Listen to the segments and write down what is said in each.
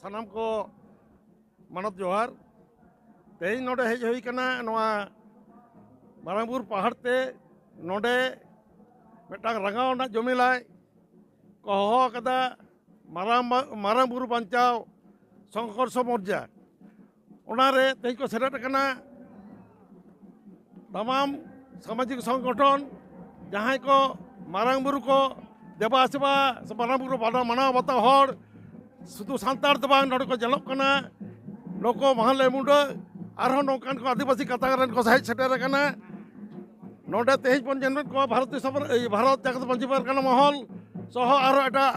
सानाम को मानत जोहार तेज नोडे हेज हुई कना नोआ मारांगपुर पहाड़ ते नोडे मिटांग रंगाव ना जमिलाय को होहो कदा मारांगपुर बांचाव संघर्ष मोर्चा ओनारे तेज को सेरेट कना तमाम सामाजिक संगठन जहां को मारांगपुर को देवा सेवा मारांगपुर माना बाता हर शुद्ध सानतार दो बांग नोडे को जलोक कना नको महाले मुंडा आरो नौकान को आदिवासी कतारन को सहित सेटर कना नोडे तेज पंजन को भारत जगत पंजीपर कना महल सह आरो एटा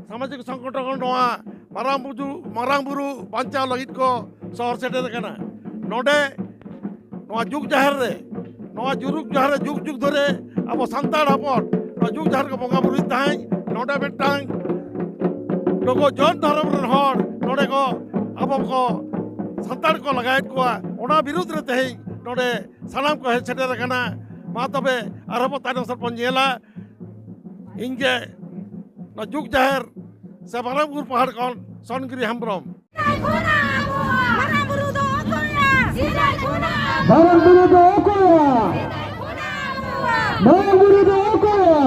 सामाजिक संगठन नोआ मारांगपुर बांचाव लगित को शहर सेटर कना नोडे नोआ जुग जहर रे नोआ जुग जहर जुग जुग धरे अब सानतार हपन नोआ जुग जहर को बंगा बुरुई ताई नोडे मिटांग लोगो जन धर्म रन हर नोडे को अब को सानतार को लगायत को ओना विरुद्ध रे तेही नोडे सानाम को हेज सेटर कना मा तबे आरबो तानो सरपंच जेला इंगे न जुग जहर से मारांगपुर पहाड़ कोन सोनगिरी हेम्ब्रम मारांगपुर दो ओकोया मारांगपुर दो ओकोया मारांगपुर दो ओकोया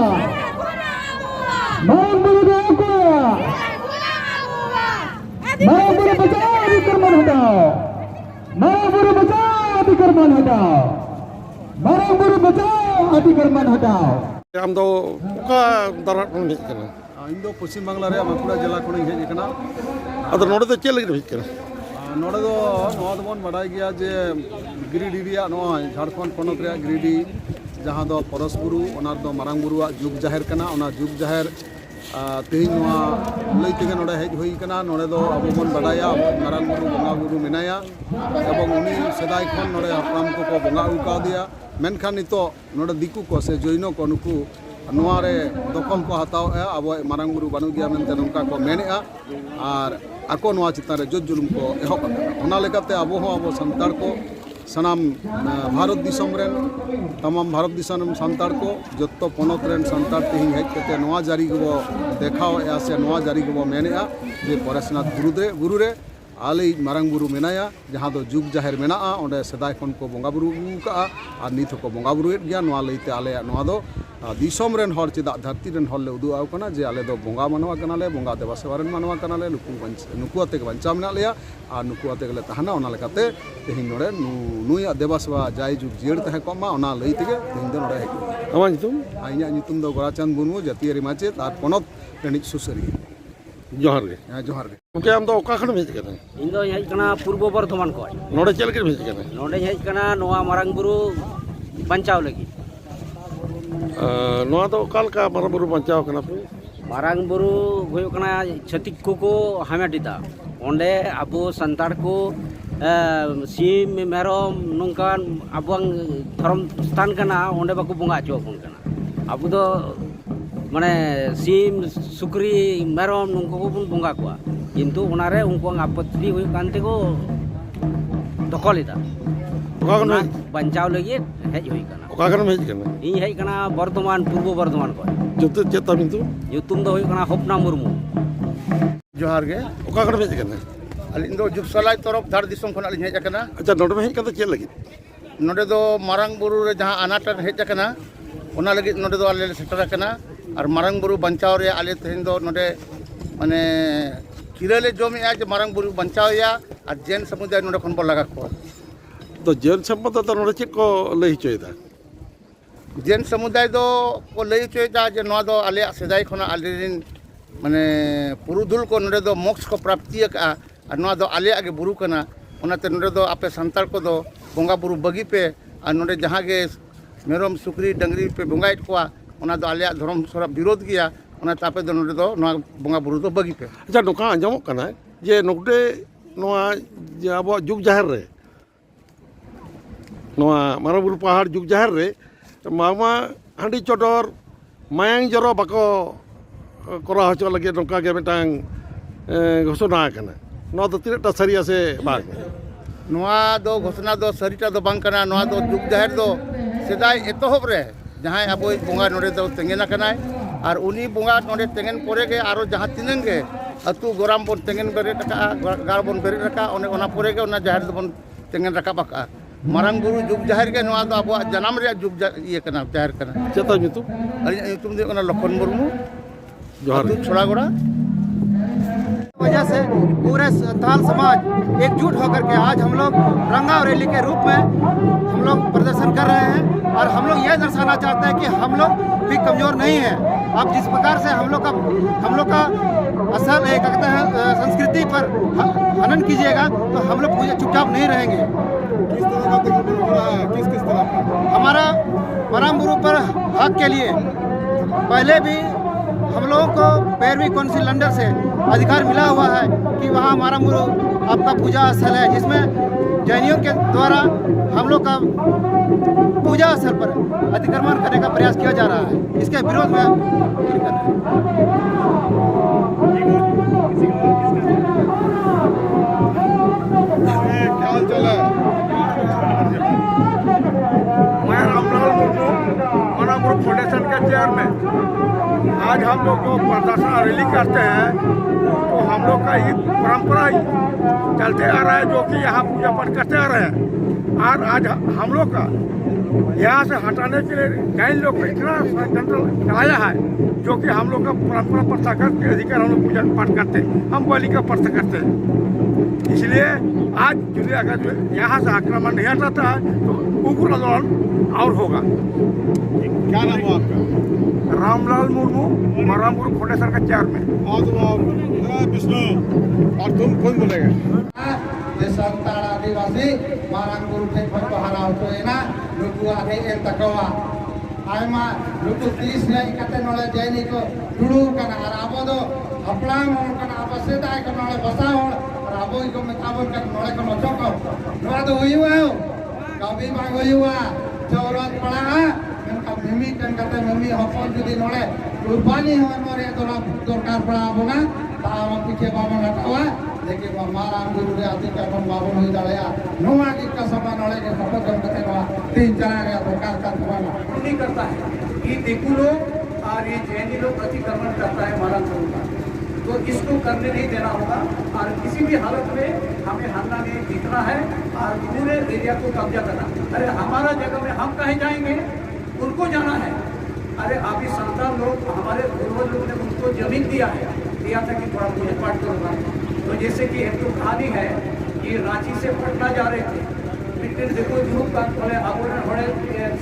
मारांगपुर दो ओकोया मारांगपुर बचाओ अतिक्रमण हटाओ मारांगपुर बचाओ अतिक्रमण हटाओ मारांगपुर बचाओ अतिक्रमण हटाओ हम दो का दरत हेज कना इन दो पश्चिम बांग्ला रे बांकुड़ा जिला खन हेज कना अदर नोडे तो चेल लगी हेज कना नोडे दो नोआ दबन बाडाय गया जे गिरिडीह रिया नोआ झारखंड पनत रे गिरिडीह जहां दो परसबुरु ओना दो मारांगबुरुआ जुग जाहिर कना ओना जुग जाहिर तेज नोआ लई तेगे नोडे हेज हुई कना नोडे दो अब बन बाडाया मारांगबुरु बंगा बुरु मेनाया एवं उनी सदाय खन नोडे हापराम को बंगा उका दिया मेनखान नितो नोडे दिकु को से जैनो को नुकु नोआरे दखल को हताव अब मारांगबुरु बानु गया मेनते नोंका को मेनेआ आर आको नोआ चितान रे जोज जुलुम को एहब ओना लेकाते अब हो अब संतार को सनाम भारत दिसम रेन तमाम भारत दिसम संतार को जत्तो पनत रेन संतार तेहिं हेज कते नोआ जारी को देखाव या से नोआ जारी को मेनेआ जे परेशनाथ गुरु रे आले मारांगबुरु मेनाया जहां दो जुग जाहिर मेना ओंडे सदाय खन को बंगा बुरु का और नित को बंगा बुरुएत गया नोआ लईते आले नोआ दो दिसम रेन हर चेदा धरती रेन हर ले उदु आव कना जे आले दो बंगा मानवा कनाले बंगा देवा सेवा रेन मानवा कनाले नुकु आते के बंचा मेना लेया और नुकु आते गेले तहना ओना लेकाते तेहिं नोडे नुया देवा सेवा जाय जुग जियड़ तहे कमा ओना लई तेगे तेहिं दो नोडे हेज आमा नितुम आइया नितुम दो गोराचंद मुर्मू जातीय माचेत और पनत रेनिज सुसरी जोहार गे जोहार गे ओके हम दो ओका खन हेज कना इन दो हेज कना पूर्व बर्धमान को नोडे चेल के हेज कना नोडे हेज कना नोआ मारांगबुरु बंचाव लगी नोआ दो काल का मारांगबुरु बंचाव कना पे मारांगबुरु होय कना छतिक को हामेडिदा ओंडे अबो संतार को सीम मेरम नोंकान अबंग धर्म स्थान कना ओंडे बाको बंगा आचो कना अब दो माने सीम सुक्री मेरम नुंको को बन बंगा को किंतु ओनारे उनको आपत्ति हुई कांते को दखलिदा ओका बंचाव लगी हेज हुई कना ओका खन हेज कना इन हेज कना वर्धमान पूर्व वर्धमान को जते चेता बिंतु युतुम दो हुई कना होपना मुर्मू जोहार गे ओका खन हेज कना अलिन दो जुगसलाई तरफ धार दिसम खन अलिन हेज कना अच्छा नोडे हेज कते चेल लगी नोडे दो मारांगबुरु रे जहां अनाटन हेज कना ओना लगी नोडे दो आले सेटर कना और मारांगबुरु बंचाव रे आले तेहिं दो नोडे माने किराले जमे आज मारांगबुरु बंचाव या और जैन समुदाय नोडे खन बो लगा को तो जैन समुदाय तो नोडे चेक को लई चोयदा जैन समुदाय दो को लई चोयदा जे नोआ दो आले सदाय खन आले रिन माने पुरुधुल को नोडे दो मोक्ष को प्राप्ति का और नोआ दो आले आगे बुरु कना ओनाते नोडे दो आपे संताल को दो बंगा बुरु बगी पे और नोडे जहां गे मेरम सुक्री डंगरी पे बंगाइत को ओना दो आले धर्म सरा विरोध गया ओना तापे दो नोडे दो नोआ बंगा बुरु दो बगी पे अच्छा नोका आंजमो कना जे नोडे नोआ जे अब जुग जाहिर रे नोआ मारांगबुरु पहाड़ जुग जाहिर रे मामा हांडी चोटर मायांग जरो बाको करा हचो लगे नोका गे मिटांग घोषणा कना नोआ दो तिनटा सरिया से बाग नोआ दो घोषणा दो सरीटा दो बांग कना नोआ दो जुग जाहिर दो सेदाय एतोहब रे जहां अब बोंगा नोडे दो तेंगेना कनाय और उनी बोंगा नोडे तेंगेन पोरे गे आरो जहां तिनंग गे अतु गोराम बोन तेंगेन बेरे रका गार बोन बेरे रका ओना पोरे गे ओना जाहिर दो बोन तेंगेन रका बका मारांग बुरु जुग जाहिर के नोआ दो अब जन्म रे जुग ये कना जाहिर कना चेता ᱧᱩᱛᱩᱢ अली ᱧᱩᱛᱩम दे कना लखन मुर्मू जोहार अतु छोड़ागोड़ा वजह से पूरे संथाल समाज एकजुट होकर के आज हम लोग रंगा रैली के रूप में हम लोग प्रदर्शन कर रहे हैं और हम लोग यह दर्शाना चाहते हैं कि हम लोग भी कमज़ोर नहीं हैं। अब जिस प्रकार से हम लोग का असल क्या कहते हैं संस्कृति पर हनन कीजिएगा तो हम लोग पूरे चुपचाप नहीं रहेंगे। किस तरह का तकलीफ हो रहा है, किस किस तरह का? हमारा मारांग बुरु पर हक के लिए पहले भी हम लोगों को 12वीं काउंसिल लंदन से अधिकार मिला हुआ है कि वहाँ मारांग बुरु आपका पूजा स्थल है जिसमें जैनियों के द्वारा हम लोग का पूजा स्थल पर अतिक्रमण करने का प्रयास किया जा रहा है। इसके विरोध में क्या हाल चाल है? मैं रामलाल मुर्मू मनापुर फाउंडेशन के चेयरमैन। आज हम लोग जो प्रदर्शन रैली करते हैं तो हम लोग का ये परंपरा ही चलते आ रहा है जो कि यहाँ पूजा पाठ करते आ रहे हैं। और आज हम लोग का यहाँ से हटाने के लिए जैन लोग को इतना षड्यंत्र चलाया है जो कि हम लोग का परंपरा प्रथागत के अधिकार हम लोग पूजा पाठ करते हैं, हम बलि का प्रथा करते हैं। इसलिए आज यदि अगर यहाँ से आक्रमण नहीं हटाता है तो उग्र आंदोलन और होगा। क्या नाम हुआ आपका? रामलाल मुर्मू मारांग बुरु फाउंडेशन का चेयरमैन। विष्णु और तुम कौन बोलेगा? जे संताल आदिवासी मारांग बुरु ठेक पर पहारा होतो एना नुकु आधे एन तकवा आयमा नुकु 30 ले कते नोले जैनी को दुडू कना और आबो दो अपलाम होन कना आपसे दाय को नोले बसा होन और आबो को मेताबन का नोले को नचको नोआ तो हुई है कभी बांग हुई हुआ जरूरत पड़ा है इनका मिमी कन कते मिमी हपन जुदी नोले कुर्बानी हो मोरे दरकार पड़ा आबोना ताम पीछे बाबन हटावा लेकिन मारांग बुरु रे अतिक्रमण बाबन हुई दाड़या नोआ की कसबा नोले के शपथ गम कते नोआ 3 गया दरकार का थवाना नहीं करता है। ये देखू लोग और ये जैनी लोग अतिक्रमण करता है मारांग बुरु का, तो इसको करने नहीं देना होगा और किसी भी हालत में हमें हल्ला नहीं जीतना है और पूरे एरिया को कब्जा करना। अरे हमारा जगह में हम कहीं जाएंगे, उनको जाना है। अरे अभी संतान लोग हमारे पूर्वज लोग ने उनको जमीन दिया था कि थोड़ा पूजा पाठ करूँगा। तो जैसे कि एक तो कहानी है कि रांची से पटना जा रहे थे, मिट्टी देखो धूप का थोड़े आबोड़े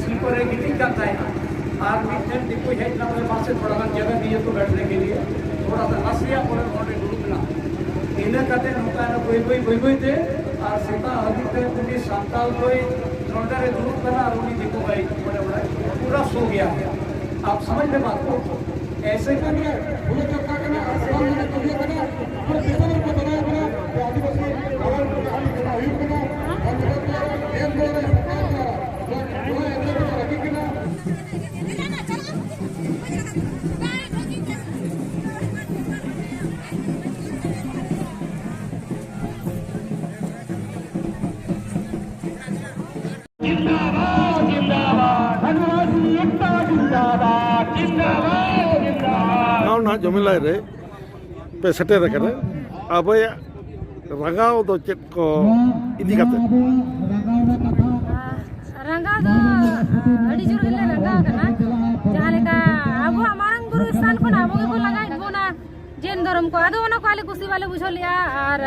स्लीपर मीटिंग करता है और मिट्टी देखो है इतना मेरे पास से थोड़ा जगह दी है तो बैठने के लिए थोड़ा सा हंसिया बोले उन्होंने ग्रुप ना इन्हें कहते नौका ना कोई थे और सीता अधिक पुलिस संताल कोई नौका ग्रुप करना और उन्हीं देखो भाई बड़े बड़े पूरा सो गया है। आप समझ ले बात को ऐसे करना ना जमिला रे पे सेटेर करे अब रंगाव दो चेक को इदी काते रंगा दो अड़ी जोर ले रंगा कना जहां लेका अब मारांग बुरु स्थान को ना को लगा बोना जैन धर्म को आदो ना कोले कुसी वाले बुझो लिया और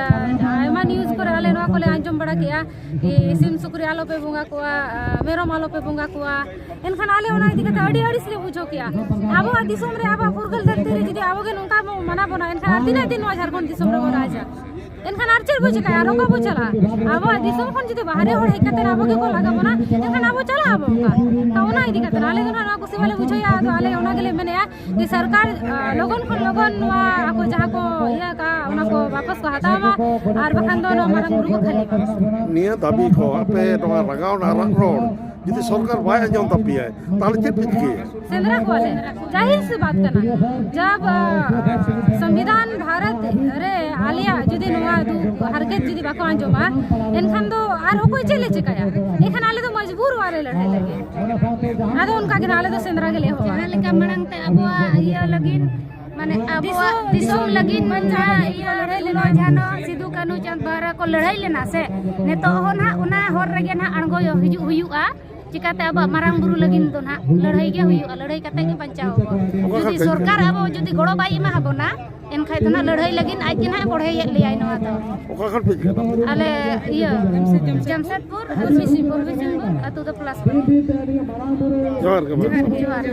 आयमा न्यूज को आले नो कोले अंजम बड़ा किया ए सिम सुक्रिया आलो पे बुंगा को मेरो मालो पे बुंगा को एनखान आले ओना इदी कते अड़ी अड़ी से बुझो किया अब दिसोम रे अब फुरगल धरती रे जदी आवगे नोका मना बना एनखान दिन नो झारखंड दिसोम रे राजा एनखान आर्चर बुझे का रोका बुझला अब दिसोम खन जदी बाहरे होड़ हेकते आवगे को लगा बना एनखान अब चला अब का ओना इदी कते आले ना कुसी वाले बुझो या तो आले ओना गेले मेने कि सरकार लोगन को लोगन ako जहाँ को या का उना को वापस को हटावा और बखान दो नो मारांग बुरु को खाली निया दाबी को आपे नोआ रंगाव ना रोड यदि सरकार बाय अंजम तपी है ताले चेक पिटके सेंद्रा को वाले जाहिर सी बात करना जब संविधान भारत रे आलिया जदी नोआ हरकत जदी बाको अंजमा एनखान दो कोई चले चिकाया एखन आले तो मजबूर वाले लड़ाई लगे आदो उनका के नाले तो सेंद्रा के ले हो जहां लेका मरंग ते अबवा इया लगिन माने अबवा दिसोम लगिन मंजा इया लड़ाई लेना जानो सिदू कानू चंद बहरा को लड़ाई लेना से नेतो होना उना होर रगे ना अणगो हिजु हुयुआ चिकाते अब मारांग बुरु लगिन तो ना लड़ाई के हुयुआ लड़ाई कते के पंचाओ जुदी सरकार अब जुदी गड़ो बाई मा हबोना एनखाय तो ना लड़ाई लगिन आज के ना बढ़े लियाय नवा तो ओका खन पे आले इया जमशेदपुर पूर्वी सिंहभूम अतु द प्लस जोहार के जोहार